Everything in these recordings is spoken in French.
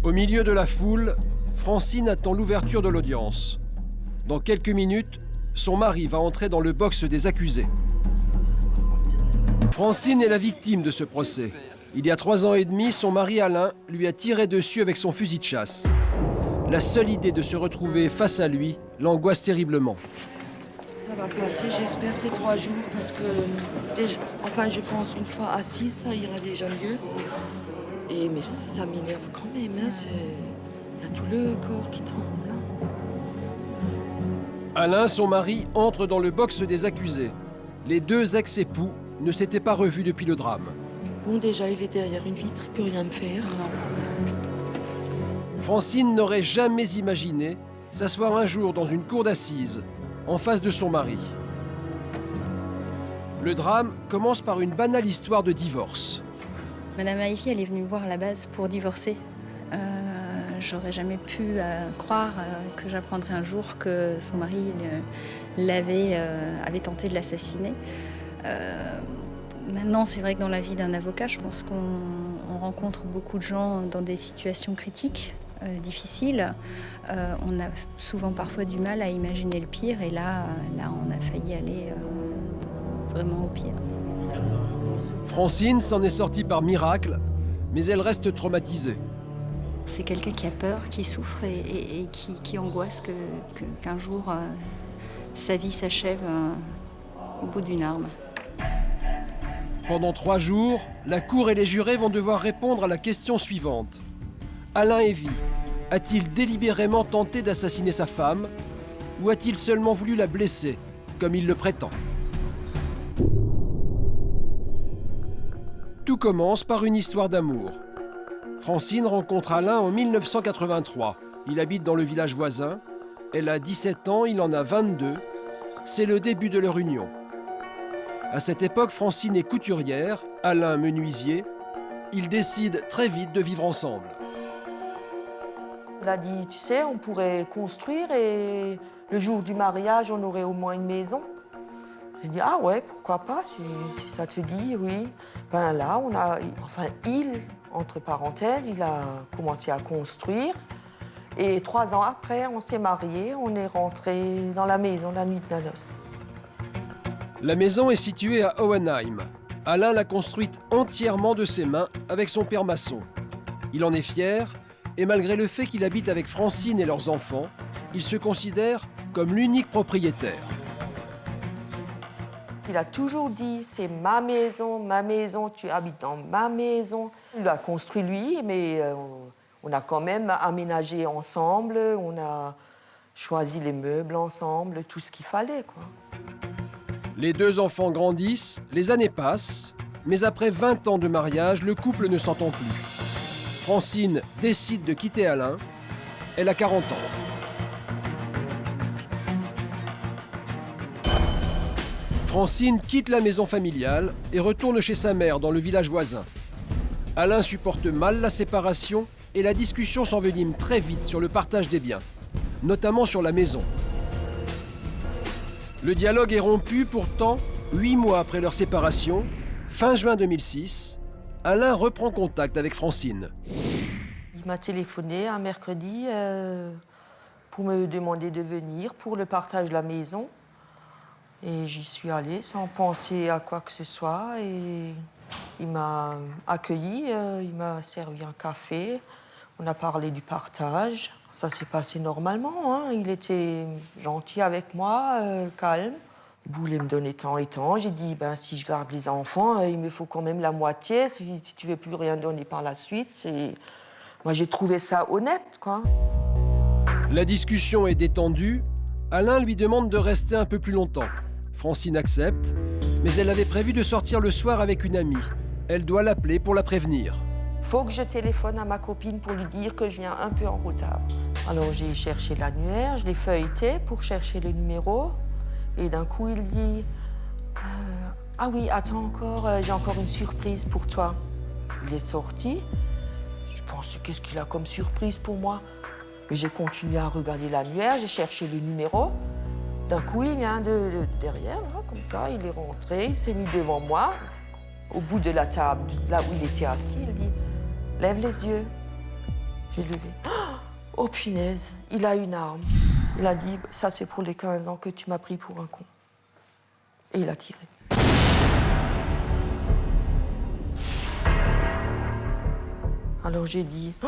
Au milieu de la foule, Francine attend l'ouverture de l'audience. Dans quelques minutes, son mari va entrer dans le box des accusés. Francine est la victime de ce procès. Il y a 3 ans et demi, son mari Alain lui a tiré dessus avec son fusil de chasse. La seule idée de se retrouver face à lui l'angoisse terriblement. Ça va passer, j'espère, ces 3 jours, parce que, je pense une fois assise, ça ira déjà mieux. Mais ça m'énerve quand même, hein, il y a tout le corps qui tremble. Alain, son mari, entre dans le box des accusés. Les 2 ex-époux ne s'étaient pas revus depuis le drame. Bon, déjà, il est derrière une vitre, il ne peut rien me faire. Non. Francine n'aurait jamais imaginé s'asseoir un jour dans une cour d'assises, en face de son mari. Le drame commence par une banale histoire de divorce. Madame Haïfi, elle est venue me voir à la base pour divorcer. J'aurais jamais pu croire que j'apprendrais un jour que son mari avait tenté de l'assassiner. Maintenant, c'est vrai que dans la vie d'un avocat, je pense qu'on rencontre beaucoup de gens dans des situations critiques, difficiles. On a souvent parfois du mal à imaginer le pire, et là on a failli aller vraiment au pire. Francine s'en est sortie par miracle, mais elle reste traumatisée. C'est quelqu'un qui a peur, qui souffre et qui angoisse qu'un jour sa vie s'achève au bout d'une arme. Pendant 3 jours, la cour et les jurés vont devoir répondre à la question suivante. Alain Évy a-t-il délibérément tenté d'assassiner sa femme ou a-t-il seulement voulu la blesser, comme il le prétend? Tout commence par une histoire d'amour. Francine rencontre Alain en 1983. Il habite dans le village voisin. Elle a 17 ans, il en a 22. C'est le début de leur union. À cette époque, Francine est couturière, Alain menuisier. Ils décident très vite de vivre ensemble. Il a dit, tu sais, on pourrait construire et le jour du mariage, on aurait au moins une maison. J'ai dit, ah ouais, pourquoi pas, si ça te dit, oui. Ben là, entre parenthèses, il a commencé à construire. Et 3 ans après, on s'est mariés, on est rentrés dans la maison la nuit de noces. La maison est située à Hohenheim. Alain l'a construite entièrement de ses mains avec son père maçon. Il en est fier et malgré le fait qu'il habite avec Francine et leurs enfants, il se considère comme l'unique propriétaire. Il a toujours dit, c'est ma maison, tu habites dans ma maison. Il l'a construit lui, mais on a quand même aménagé ensemble, on a choisi les meubles ensemble, tout ce qu'il fallait, quoi. Les 2 enfants grandissent, les années passent, mais après 20 ans de mariage, le couple ne s'entend plus. Francine décide de quitter Alain. Elle a 40 ans. Francine quitte la maison familiale et retourne chez sa mère dans le village voisin. Alain supporte mal la séparation et la discussion s'envenime très vite sur le partage des biens, notamment sur la maison. Le dialogue est rompu pourtant 8 mois après leur séparation, fin juin 2006, Alain reprend contact avec Francine. Il m'a téléphoné un mercredi pour me demander de venir pour le partage de la maison. Et j'y suis allée sans penser à quoi que ce soit. Et il m'a accueilli, il m'a servi un café. On a parlé du partage. Ça s'est passé normalement, hein. Il était gentil avec moi, calme. Il voulait me donner tant et tant. J'ai dit, si je garde les enfants, il me faut quand même la moitié. Si tu ne veux plus rien donner par la suite. Moi, j'ai trouvé ça honnête, quoi. La discussion est détendue. Alain lui demande de rester un peu plus longtemps. Francine accepte, mais elle avait prévu de sortir le soir avec une amie. Elle doit l'appeler pour la prévenir. Faut que je téléphone à ma copine pour lui dire que je viens un peu en retard. Alors j'ai cherché l'annuaire, je l'ai feuilleté pour chercher le numéro. Et d'un coup, il dit « Ah oui, attends encore, j'ai encore une surprise pour toi. » Il est sorti. Je pense, qu'est-ce qu'il a comme surprise pour moi? Mais j'ai continué à regarder l'annuaire, j'ai cherché le numéro. D'un coup, il vient de derrière, là, comme ça, il est rentré, il s'est mis devant moi, au bout de la table, là où il était assis, il dit « Lève les yeux ». J'ai levé. Oh punaise, il a une arme. Il a dit, ça c'est pour les 15 ans que tu m'as pris pour un con. Et il a tiré. Alors j'ai dit, oh,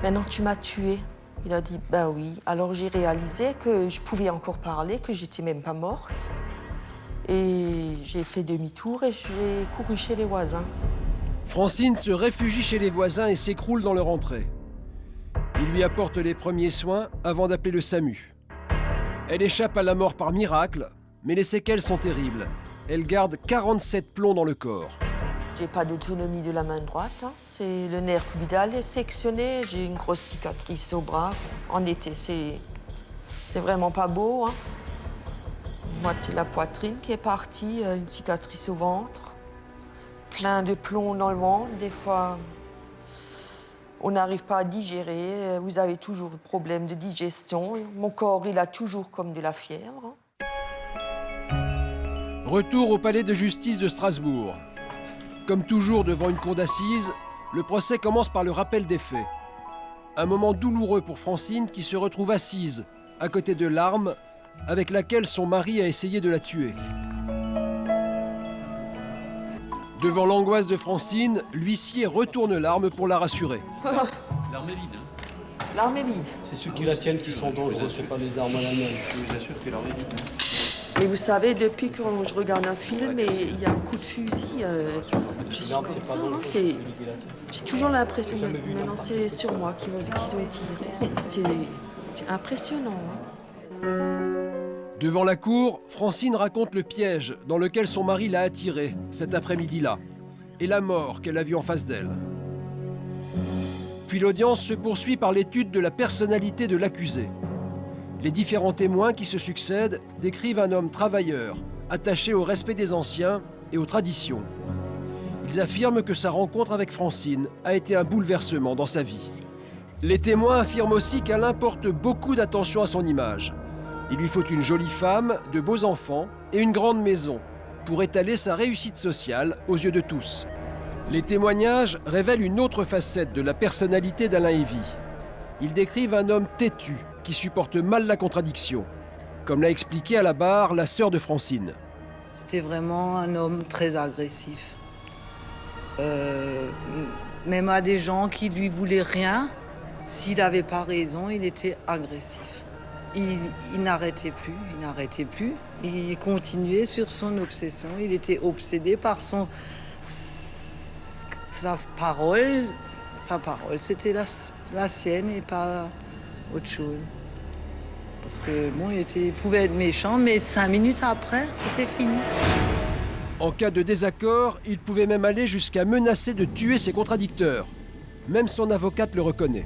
maintenant tu m'as tué. Il a dit, ben oui. Alors j'ai réalisé que je pouvais encore parler, que j'étais même pas morte. Et j'ai fait demi-tour et j'ai couru chez les voisins. Francine se réfugie chez les voisins et s'écroule dans leur entrée. Ils lui apportent les premiers soins avant d'appeler le SAMU. Elle échappe à la mort par miracle, mais les séquelles sont terribles. Elle garde 47 plombs dans le corps. J'ai pas d'autonomie de la main droite. Hein. C'est le nerf cubidal est sectionné. J'ai une grosse cicatrice au bras. En été, c'est vraiment pas beau. Hein. Moitié de la poitrine qui est partie, une cicatrice au ventre. Plein de plomb dans le ventre. Des fois, on n'arrive pas à digérer. Vous avez toujours des problèmes de digestion. Mon corps, il a toujours comme de la fièvre. Retour au palais de justice de Strasbourg. Comme toujours devant une cour d'assises, le procès commence par le rappel des faits. Un moment douloureux pour Francine qui se retrouve assise, à côté de l'arme avec laquelle son mari a essayé de la tuer. Devant l'angoisse de Francine, l'huissier retourne l'arme pour la rassurer. L'arme est vide. Hein. L'arme est vide. C'est ceux qui la tiennent qui sont dangereux, c'est pas les armes à la main. Je vous assure que l'arme est vide. Mais vous savez, depuis que je regarde un film et il y a un coup de fusil, je suis comme ça. Hein, j'ai toujours l'impression, maintenant c'est sur moi qu'ils ont tiré. C'est impressionnant. Hein. Devant la cour, Francine raconte le piège dans lequel son mari l'a attirée cet après-midi-là et la mort qu'elle a vue en face d'elle. Puis l'audience se poursuit par l'étude de la personnalité de l'accusé. Les différents témoins qui se succèdent décrivent un homme travailleur, attaché au respect des anciens et aux traditions. Ils affirment que sa rencontre avec Francine a été un bouleversement dans sa vie. Les témoins affirment aussi qu'Alain porte beaucoup d'attention à son image. Il lui faut une jolie femme, de beaux enfants et une grande maison pour étaler sa réussite sociale aux yeux de tous. Les témoignages révèlent une autre facette de la personnalité d'Alain Évy. Ils décrivent un homme têtu qui supporte mal la contradiction, comme l'a expliqué à la barre la sœur de Francine. C'était vraiment un homme très agressif. Même à des gens qui lui voulaient rien, s'il n'avait pas raison, il était agressif. Il n'arrêtait plus, il continuait sur son obsession. Il était obsédé par sa parole. Sa parole, c'était la sienne et pas autre chose. Parce que bon, il pouvait être méchant, mais 5 minutes après, c'était fini. En cas de désaccord, il pouvait même aller jusqu'à menacer de tuer ses contradicteurs. Même son avocate le reconnaît.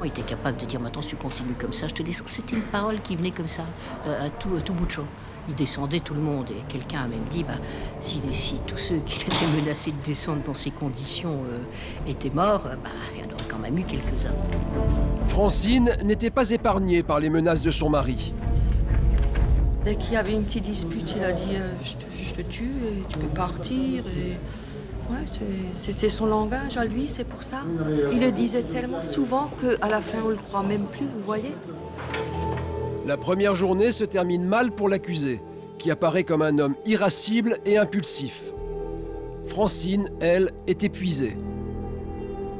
Il était capable de dire, maintenant si tu continues comme ça, je te descends. C'était une parole qui venait comme ça, à tout bout de champ. Il descendait tout le monde et quelqu'un a même dit, si tous ceux qui l'avaient menacé de descendre dans ces conditions étaient morts, il y en aurait quand même eu quelques-uns. Francine n'était pas épargnée par les menaces de son mari. Dès qu'il y avait une petite dispute, il a dit je te tue et tu peux partir. Et... Ouais, c'était son langage à lui, c'est pour ça. Il le disait tellement souvent qu'à la fin, on le croit même plus, vous voyez. La première journée se termine mal pour l'accusé, qui apparaît comme un homme irascible et impulsif. Francine, elle, est épuisée.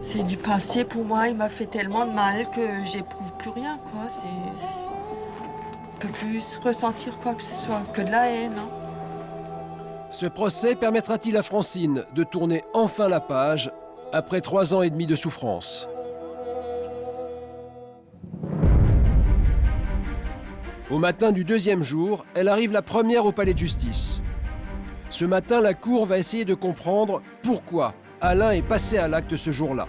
C'est du passé pour moi, il m'a fait tellement de mal que j'éprouve plus rien, quoi. Je peux plus ressentir quoi que ce soit, que de la haine. Hein. Ce procès permettra-t-il à Francine de tourner enfin la page après 3 ans et demi de souffrance? Au matin du 2e jour, elle arrive la première au palais de justice. Ce matin, la cour va essayer de comprendre pourquoi Alain est passé à l'acte ce jour-là.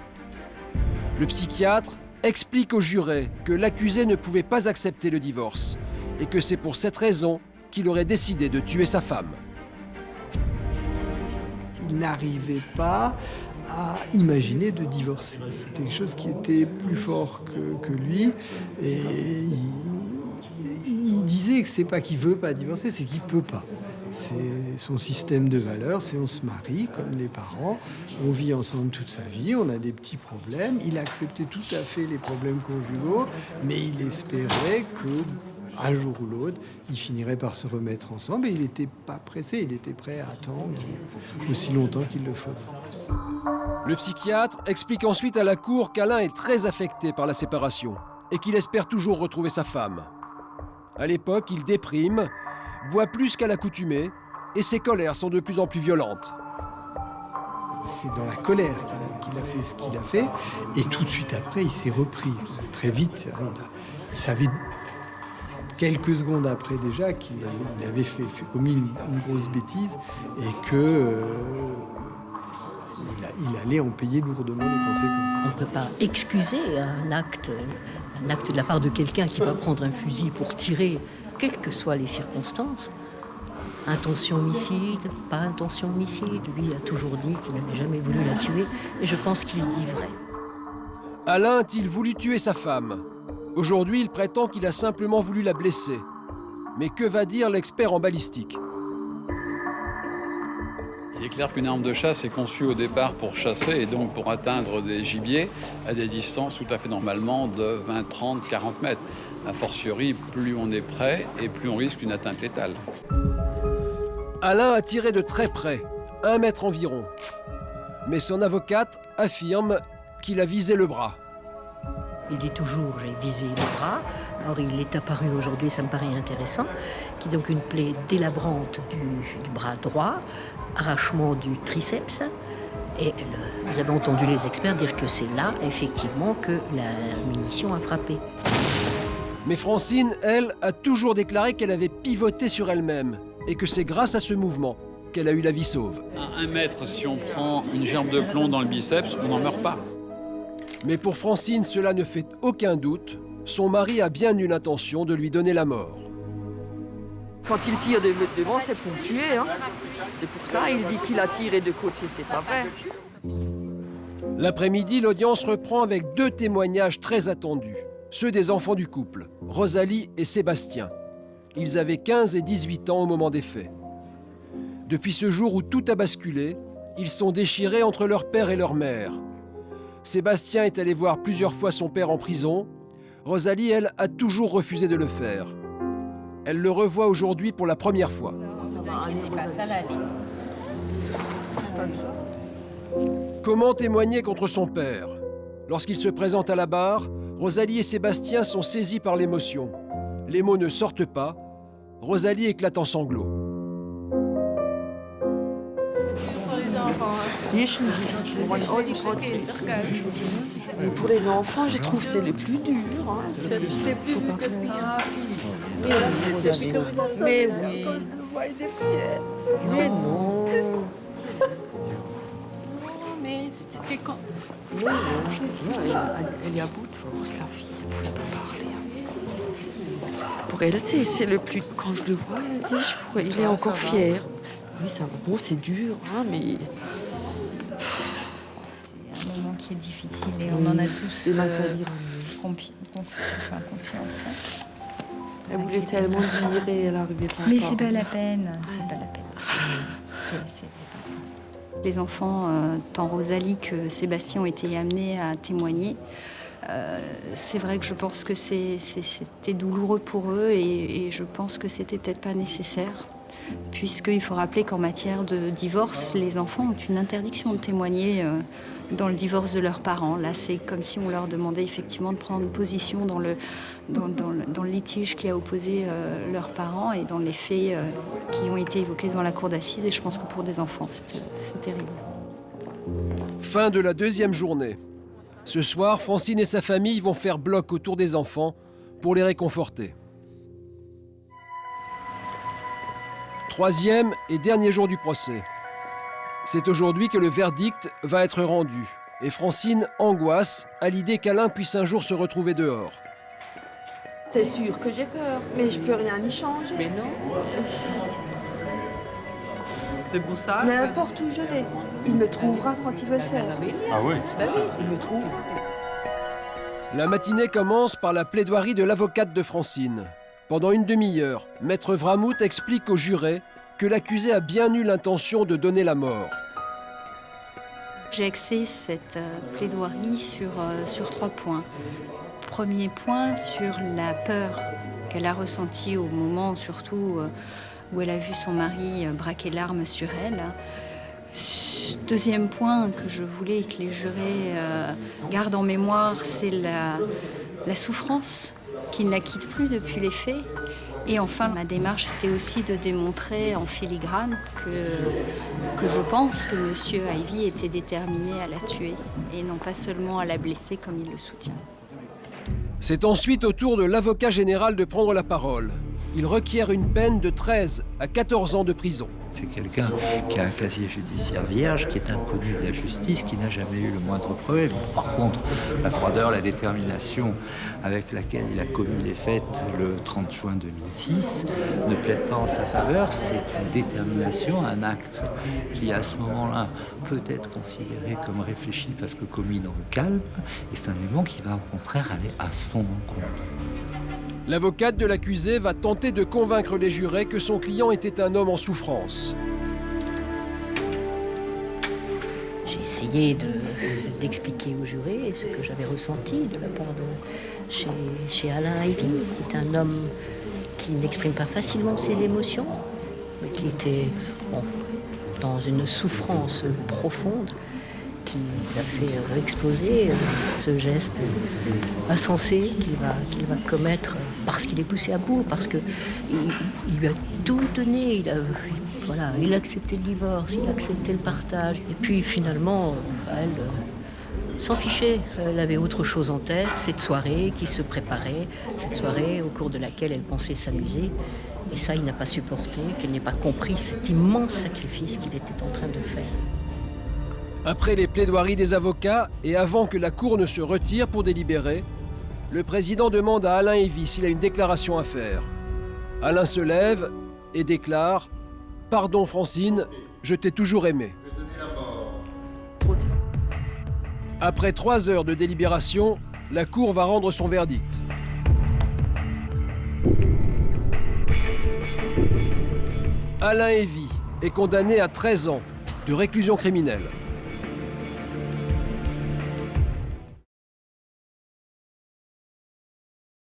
Le psychiatre explique aux jurés que l'accusé ne pouvait pas accepter le divorce et que c'est pour cette raison qu'il aurait décidé de tuer sa femme. Il n'arrivait pas à imaginer de divorcer. C'était quelque chose qui était plus fort que lui. Et il disait que c'est pas qu'il veut pas divorcer, c'est qu'il peut pas. C'est son système de valeurs, c'est on se marie comme les parents, on vit ensemble toute sa vie, on a des petits problèmes. Il a accepté tout à fait les problèmes conjugaux, mais il espérait qu'un jour ou l'autre, il finirait par se remettre ensemble et il n'était pas pressé, il était prêt à attendre aussi longtemps qu'il le faudrait. Le psychiatre explique ensuite à la cour qu'Alain est très affecté par la séparation et qu'il espère toujours retrouver sa femme. À l'époque, il déprime, boit plus qu'à l'accoutumée et ses colères sont de plus en plus violentes. C'est dans la colère qu'il a fait ce qu'il a fait et tout de suite après, il s'est repris. Très vite, il savait quelques secondes après déjà qu'il avait commis une grosse bêtise et que il allait en payer lourdement les conséquences. On ne peut pas excuser un acte de la part de quelqu'un qui va prendre un fusil pour tirer, quelles que soient les circonstances. Intention homicide, pas intention homicide. Lui a toujours dit qu'il n'avait jamais voulu la tuer et je pense qu'il dit vrai. Alain a-t-il voulu tuer sa femme? Aujourd'hui, il prétend qu'il a simplement voulu la blesser. Mais que va dire l'expert en balistique? Il est clair qu'une arme de chasse est conçue au départ pour chasser et donc pour atteindre des gibiers à des distances tout à fait normalement de 20, 30, 40 mètres. A fortiori, plus on est près et plus on risque une atteinte létale. Alain a tiré de très près, 1 mètre environ. Mais son avocate affirme qu'il a visé le bras. Il dit toujours « j'ai visé le bras ». Or, il est apparu aujourd'hui, ça me paraît intéressant, qui est donc une plaie délabrante du bras droit, arrachement du triceps. Et vous avez entendu les experts dire que c'est là, effectivement, que la munition a frappé. Mais Francine, elle, a toujours déclaré qu'elle avait pivoté sur elle-même et que c'est grâce à ce mouvement qu'elle a eu la vie sauve. À 1 mètre, si on prend une gerbe de plomb dans le biceps, on n'en meurt pas. Mais pour Francine, cela ne fait aucun doute. Son mari a bien eu l'intention de lui donner la mort. Quand il tire de devant, c'est pour me tuer. Hein. C'est pour ça, il dit qu'il a tiré de côté, c'est pas vrai. L'après-midi, l'audience reprend avec 2 témoignages très attendus. Ceux des enfants du couple, Rosalie et Sébastien. Ils avaient 15 et 18 ans au moment des faits. Depuis ce jour où tout a basculé, ils sont déchirés entre leur père et leur mère. Sébastien est allé voir plusieurs fois son père en prison. Rosalie, elle, a toujours refusé de le faire. Elle le revoit aujourd'hui pour la première fois. Comment témoigner contre son père? Lorsqu'il se présente à la barre, Rosalie et Sébastien sont saisis par l'émotion. Les mots ne sortent pas. Rosalie éclate en sanglots. Mais pour les enfants, je trouve que c'est le plus dur. Hein. C'est le plus Mais oui. Mais non. Mais c'est quand... Elle est à bout de force, la fille. Elle ne pouvait pas parler. Pour elle, c'est le plus... Quand je le vois, elle dit, il est encore fier. Oui, ça va. Bon, c'est dur, hein, mais... C'est un moment qui est difficile et on en a tous conscience. Elle voulait tellement dire et elle n'arrivait pas. Mais c'est pas la peine, c'est pas la peine. Les enfants, tant Rosalie que Sébastien, ont été amenés à témoigner. C'est vrai que je pense que c'était douloureux pour eux et je pense que c'était peut-être pas nécessaire. Puisqu'il faut rappeler qu'en matière de divorce, les enfants ont une interdiction de témoigner dans le divorce de leurs parents. Là, c'est comme si on leur demandait effectivement de prendre position dans le litige qui a opposé leurs parents et dans les faits qui ont été évoqués devant la cour d'assises. Et je pense que pour des enfants, c'est terrible. Fin de la 2e journée. Ce soir, Francine et sa famille vont faire bloc autour des enfants pour les réconforter. 3e et dernier jour du procès. C'est aujourd'hui que le verdict va être rendu. Et Francine angoisse à l'idée qu'Alain puisse un jour se retrouver dehors. C'est sûr que j'ai peur, mais je peux rien y changer. Mais non. C'est pour ça. N'importe où je vais, il me trouvera quand il veut le faire. Ah oui? Il me trouve. La matinée commence par la plaidoirie de l'avocate de Francine. Pendant une demi-heure, Maître Vramout explique aux jurés que l'accusé a bien eu l'intention de donner la mort. J'ai axé cette plaidoirie sur 3 points. Premier point, sur la peur qu'elle a ressentie au moment, surtout, où elle a vu son mari braquer l'arme sur elle. Deuxième point que je voulais que les jurés gardent en mémoire, c'est la souffrance qui ne la quitte plus depuis les faits. Et enfin, ma démarche était aussi de démontrer en filigrane que je pense que M. Ivy était déterminé à la tuer et non pas seulement à la blesser comme il le soutient. C'est ensuite au tour de l'avocat général de prendre la parole. Il requiert une peine de 13 à 14 ans de prison. C'est quelqu'un qui a un casier judiciaire vierge, qui est inconnu de la justice, qui n'a jamais eu le moindre problème. Par contre, la froideur, la détermination avec laquelle il a commis les faits le 30 juin 2006 ne plaide pas en sa faveur. C'est une détermination, un acte qui, à ce moment-là, peut être considéré comme réfléchi parce que commis dans le calme. Et c'est un élément qui va, au contraire, aller à son encontre. L'avocate de l'accusé va tenter de convaincre les jurés que son client était un homme en souffrance. J'ai essayé d'expliquer aux jurés ce que j'avais ressenti de la part de chez Alain Ivy, qui est un homme qui n'exprime pas facilement ses émotions, mais qui était dans une souffrance profonde qui a fait exploser ce geste insensé qu'il va commettre parce qu'il est poussé à bout, parce qu'il lui a tout donné. Il a accepté le divorce, il a accepté le partage. Et puis finalement, elle s'en fichait. Elle avait autre chose en tête, cette soirée qui se préparait, cette soirée au cours de laquelle elle pensait s'amuser. Et ça, il n'a pas supporté, qu'elle n'ait pas compris cet immense sacrifice qu'il était en train de faire. Après les plaidoiries des avocats et avant que la cour ne se retire pour délibérer, le président demande à Alain Ivy s'il a une déclaration à faire. Alain se lève et déclare « Pardon Francine, je t'ai toujours aimé ». Après 3 heures de délibération, la cour va rendre son verdict. Alain Ivy est condamné à 13 ans de réclusion criminelle.